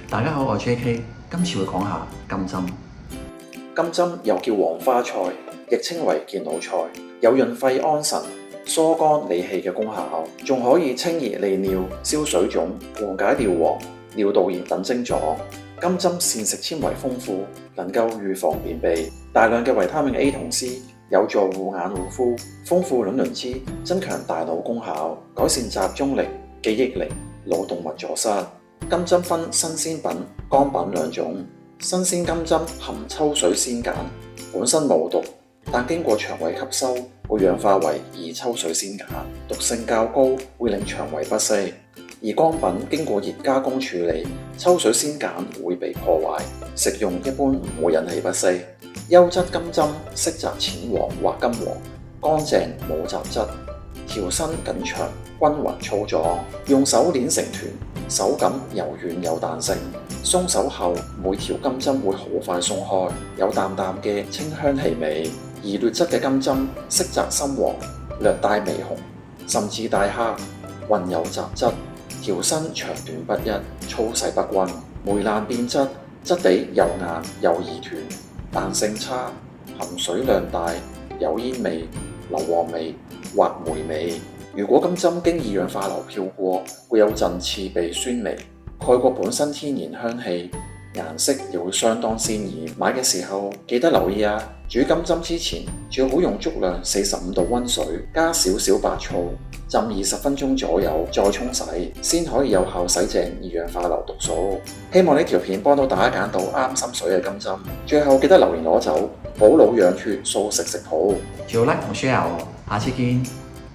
大家好，我係 JK，今次會講下金針。金針又叫黃花菜，亦稱為健腦菜，有潤肺安神、疏肝理氣嘅功效，仲可以清熱利尿、消水腫、緩解尿黃、尿道炎等症狀。金針膳食纖維豐富，能夠預防便秘，大量嘅維他命 A 同 C 有助護眼護膚，豐富卵磷脂，增強大腦功效，改善集中力、記憶力、腦動脈阻塞。金針分新鮮品、乾品兩種。新鮮金針含秋水仙鹼，本身無毒，但經過腸胃吸收會氧化為二秋水仙鹼，毒性較高，會令腸胃不適。而乾品經過熱加工處理，秋水仙鹼會被破壞，食用一般唔會引起不適。優質金針色澤淺黃或金黃，乾淨冇雜質，條身緊長，均勻粗壯，用手捏成團，手感柔軟有彈性。鬆手後，每條金針會好快鬆開，有淡淡嘅清香氣味。而劣質嘅金針色澤深黃，略帶微紅，甚至帶黑，混有雜質，條身長短不一，粗細不均，霉爛變質，質地又硬又易斷，彈性差，含水量大，有煙味、硫磺味或霉味。如果金針經二氧化硫漂過，會有陣刺鼻酸味。蓋過本身天然香氣，顏色又會相當鮮豔。買嘅時候記得留意啊！煮金針之前最好用足量45度溫水，加少少白醋，浸20分鐘左右，再沖洗，先可以有效洗淨二氧化硫毒素。希望呢條片幫到大家揀到啱心水嘅金針。最後記得留言攞走，補腦養血素食食譜。記得 like 同 share 喎，下次見。